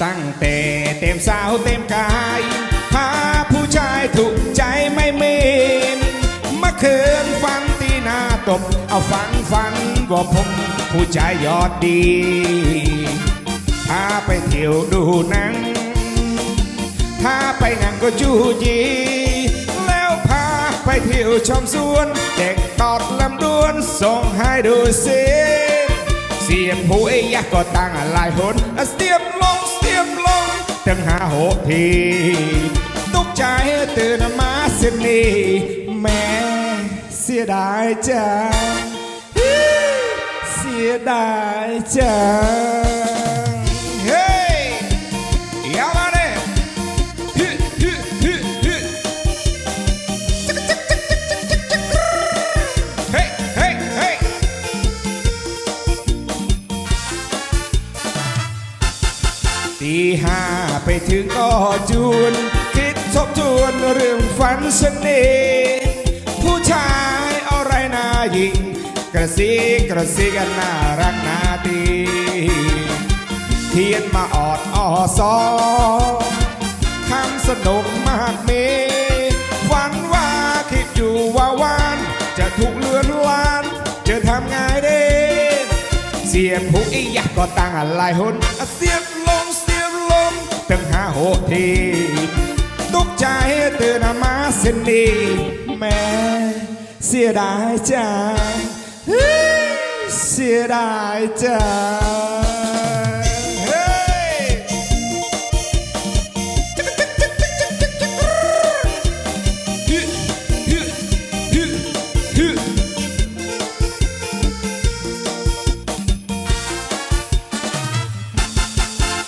ตั้งแต่เต็มสาวเต็มกายพาผู้ชายถูกใจไม่เมนเมื่อคืนฝันตีหน้าตบเอาฝันว่าผมผู้ชายยอดดีพาไปเที่ยวดูหนังพาไปงานก็จูจีแล้วพาไปเที่ยวชมสวนเด็กตอดลำดวนส่งให้ดูเสียบหูไอ้ยักษ์ก็ตั้งหลายหนเสียบลงตั้ง5-6 ทีตกใจตื่นมาเสียนี่แม่เสียดายจังเสียดายจังเฮ้ยยาวมาเลยตี5ไปถึงก็จูนคิดทบทวนเรื่องฝันเสน่ห์ผู้ชายอะไรน่ายิงกระซิกันน่ารักน่าตีเทียนมาออดซอคำสนุกมากเมฝันว่าคิดอยู่ว่าวันจะถูกเลือนลานจะทำไงได้เสียบหูอียักษ์ก็ตั้งหลายหนเสียบลงตั้ง5-6 ทีตกใจตื่นมาเส้นนี้แม่เสียดายจังเสียดายจังเฮ้ย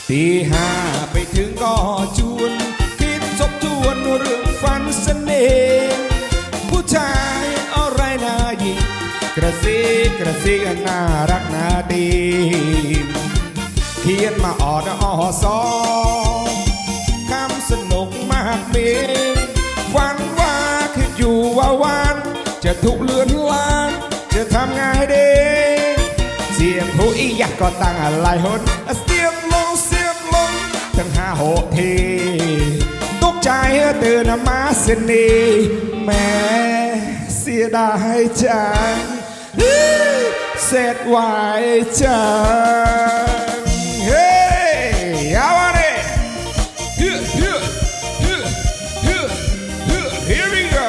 ตี5ไปถึงก็จวนคิดทบทวนเรื่องฝันเสน่ห์ผู้ชายอะไรน่ายิงกระซิกันน่ารักน่าดีเขียนมาออดซอคำสนุกมากเมฝันว่าคิดอยู่ว่าวันจะถูกเลือนลานจะทำไงได้เสียงผู้อียักษ์ก็ตั้งหลายหนเสียบลงตั้ง5-6 ทีตกใจตื่นมาเสียนี่แม่เสียดายจังเสร็จไวจังเฮ้ยเอาวะเนี่ย Here we go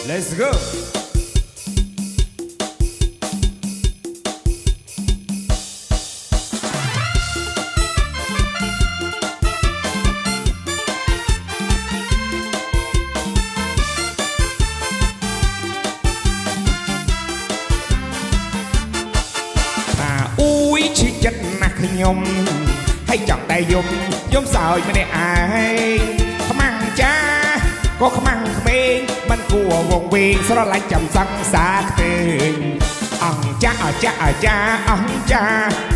Let's goชีจัดหนักยมให้จับได้ยมสาวไม่ได้อายขมังจ้าก็ขมังเขมงมันกลัววงเวงสระไหลจำสังสาเตือนอ่องจ้าอ่องจ้า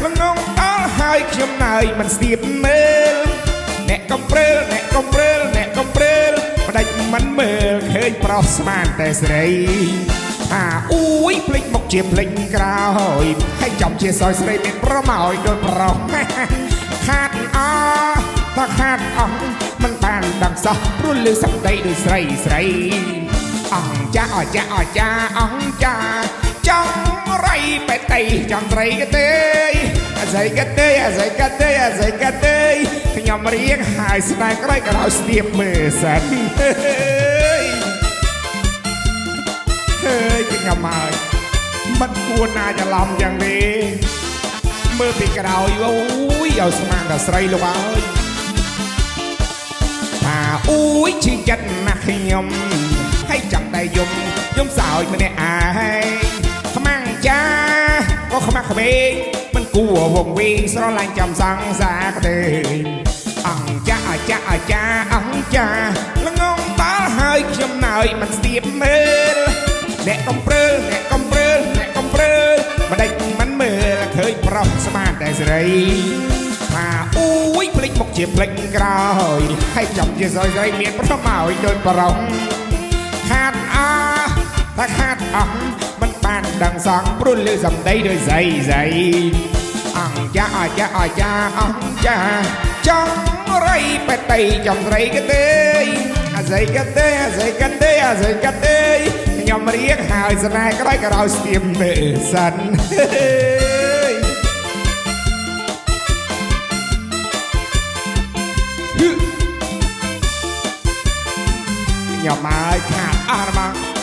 แล้วงงต้อให้ขยมเนยมันเสียบเมื่อแนะกำเปรื้อมาได้มันเมื่อเคยปลอบสมานแต่ใส่อุ้ยพลิกบกเจียบพลิกกราวให้จำเชียซอยใส่เป็นประมาโดยประขาดถ้าขาดมันปานดังซอรุ่นลือสับได้โดยใส่อ่องจ้าอ่องจ้าจ้องไรไปไตจังไรกะเตยใส่กะเตยขยำเรียงหายสไตล์ใกล้กับเราเสียบมือสันเฮ้ยกินกับมามันควรน่าจะลำอย่างนี้เมื่อปีกระดาวอยู่อุ้ยเอาสมางกับใส่ลงไปอุ้ยชี้จัดหนักยมให้จับได้ยมสาวไม่ได้อายขมังจ้าก็ขมังขมิงมันกลัววงวีสระลายจำสังสากเตยอ่องจ้าอ่องจ้าแล้วงงตาให้ขยมเนยมันเสียบมือแนะกำเปรื้อมาได้มันเมื่อเคยปลอบสมานแต่ใส่อุ้ยพลิกบกเจียบพลิกกราวให้จำเชียซอยใส่เมียนประมาโดยประถ้าขาดมันปา បានដឹងសងព្រោះលើសំដីដោយស្អីអង្គចាអចាអចាអង្គចាចង់រៃបេតីចំស្រីកទេអាស្រីកទេអាស្រីកទេអាស្រីកទេខ្ញុំរៀងហើយស្នេហ៍ក្រោយក៏ឲ្យស្ទាមមើលសិនខ្ញុំមកខាត់អស់មក